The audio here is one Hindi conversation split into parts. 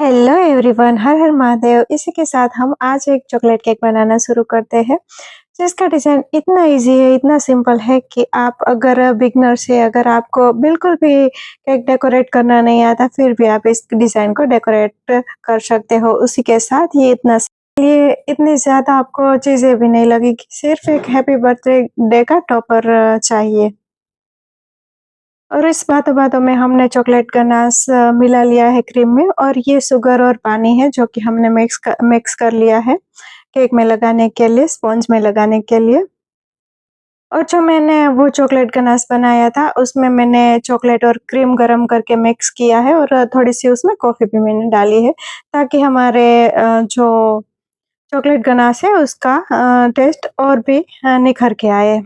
हेलो एवरीवन, हर हर महादेव। इसी के साथ हम आज एक चॉकलेट केक बनाना शुरू करते हैं, जिसका डिज़ाइन इतना इजी है, इतना सिंपल है कि आप अगर बिगिनर्स है, अगर आपको बिल्कुल भी केक डेकोरेट करना नहीं आता, फिर भी आप इस डिज़ाइन को डेकोरेट कर सकते हो। उसी के साथ ये इतनी ज़्यादा आपको चीज़ें भी नहीं लगेगी, सिर्फ एक हैप्पी बर्थडे डे का टॉपर चाहिए। और इस बातों-बातों में हमने चॉकलेट गनाश मिला लिया है क्रीम में, और ये शुगर और पानी है जो कि हमने मिक्स कर लिया है केक में लगाने के लिए, स्पॉन्ज में लगाने के लिए। और जो मैंने वो चॉकलेट गनाश बनाया था, उसमें मैंने चॉकलेट और क्रीम गरम करके मिक्स किया है, और थोड़ी-सी उसमें कॉफ़ी भी मैंने डाली है, ताकि हमारे जो चॉकलेट गनाश है उसका टेस्ट और भी निखर के आए।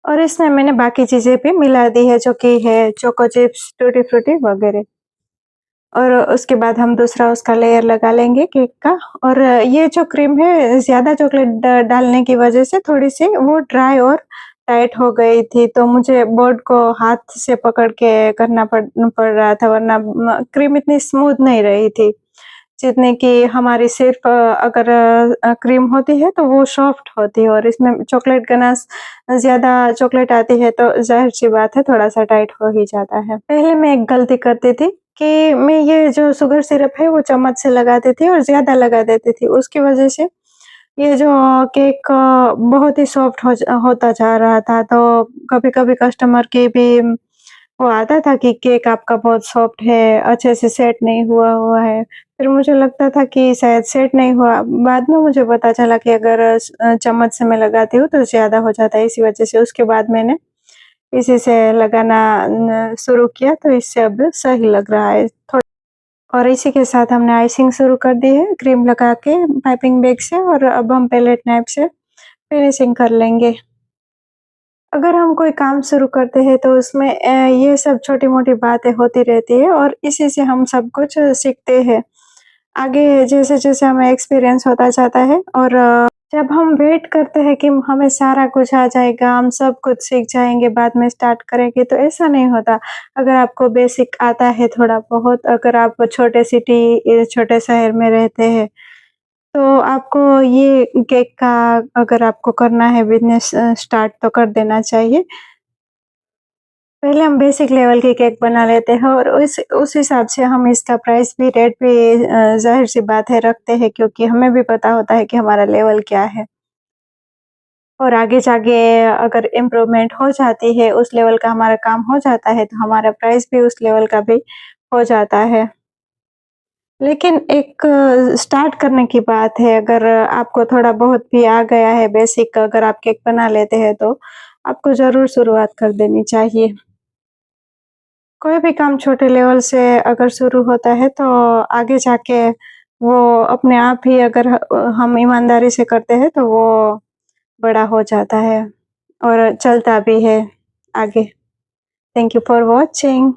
और इसमें मैंने बाकी चीज़ें भी मिला दी है, जो कि है चोको चिप्स, टूटी फ्रूटी वगैरह। और उसके बाद हम दूसरा उसका लेयर लगा लेंगे केक का। और ये जो क्रीम है, ज़्यादा चॉकलेट डालने की वज़ह से थोड़ी-सी वो ड्राई और टाइट हो गई थी, तो मुझे बोर्ड को हाथ से पकड़ के करना पड़ रहा था, वरना क्रीम इतनी स्मूथ नहीं रही थी। जितने कि हमारी सिर्फ़ अगर क्रीम होती है तो वो सॉफ्ट होती है, और इसमें चॉकलेट गनाश ज़्यादा चॉकलेट आती है तो ज़ाहिर-सी बात है, थोड़ा-सा टाइट हो ही जाता है। पहले मैं एक गलती करती थी कि मैं ये जो शुगर सिरप है वो चम्मच से लगाती थी और ज़्यादा लगा देती थी। उसकी वज़ह से ये जो केक बहुत ही सॉफ्ट होता जा रहा था, तो कभी-कभी कस्टमर की भी वो आता था कि केक आपका बहुत सॉफ्ट है, अच्छे से सेट नहीं हुआ हुआ है। फिर मुझे लगता था कि शायद सेट नहीं हुआ, बाद में मुझे पता चला कि अगर चम्मच से मैं लगाती हूँ तो ज़्यादा हो जाता है, इसी वज़ह से उसके बाद मैंने इसी से लगाना शुरू किया, तो इससे अब सही लग रहा है थोड़ा। और इसी के साथ हमने आइसिंग शुरू कर दी है क्रीम लगा के पाइपिंग बैग से, और अब हम पैलेट नाइफ से फिनिशिंग कर लेंगे। अगर हम कोई काम शुरू करते हैं तो उसमें ये सब छोटी-मोटी बातें होती रहती है, और इसी से हम सब कुछ सीखते हैं। आगे जैसे-जैसे हमें एक्सपीरियंस होता जाता है, और जब हम वेट करते हैं कि हमें सारा कुछ आ जाएगा, हम सब कुछ सीख जाएँगे, बाद में स्टार्ट करेंगे, तो ऐसा नहीं होता। अगर आपको बेसिक आता है थोड़ा-बहुत, अगर आप छोटे शहर में रहते हैं, तो आपको ये केक का अगर आपको करना है बिज़नेस स्टार्ट, तो कर देना चाहिए। पहले हम बेसिक लेवल की केक बना लेते हैं, और उस हिसाब से हम इसका रेट भी ज़ाहिर-सी बात है रखते हैं, क्योंकि हमें भी पता होता है कि हमारा लेवल क्या है। और आगे जाके अगर इम्प्रूवमेंट हो जाती है, उस लेवल का हमारा काम हो जाता है, तो हमारा प्राइस भी उस लेवल का भी हो जाता है। लेकिन एक स्टार्ट करने की बात है, अगर आपको थोड़ा बहुत भी आ गया है बेसिक, अगर आप केक बना लेते हैं, तो आपको ज़रूर शुरुआत कर देनी चाहिए। कोई भी काम छोटे लेवल से अगर शुरू होता है, तो आगे जाके वो अपने आप ही, अगर हम ईमानदारी से करते हैं, तो वो बड़ा हो जाता है और चलता भी है आगे। Thank you for watching.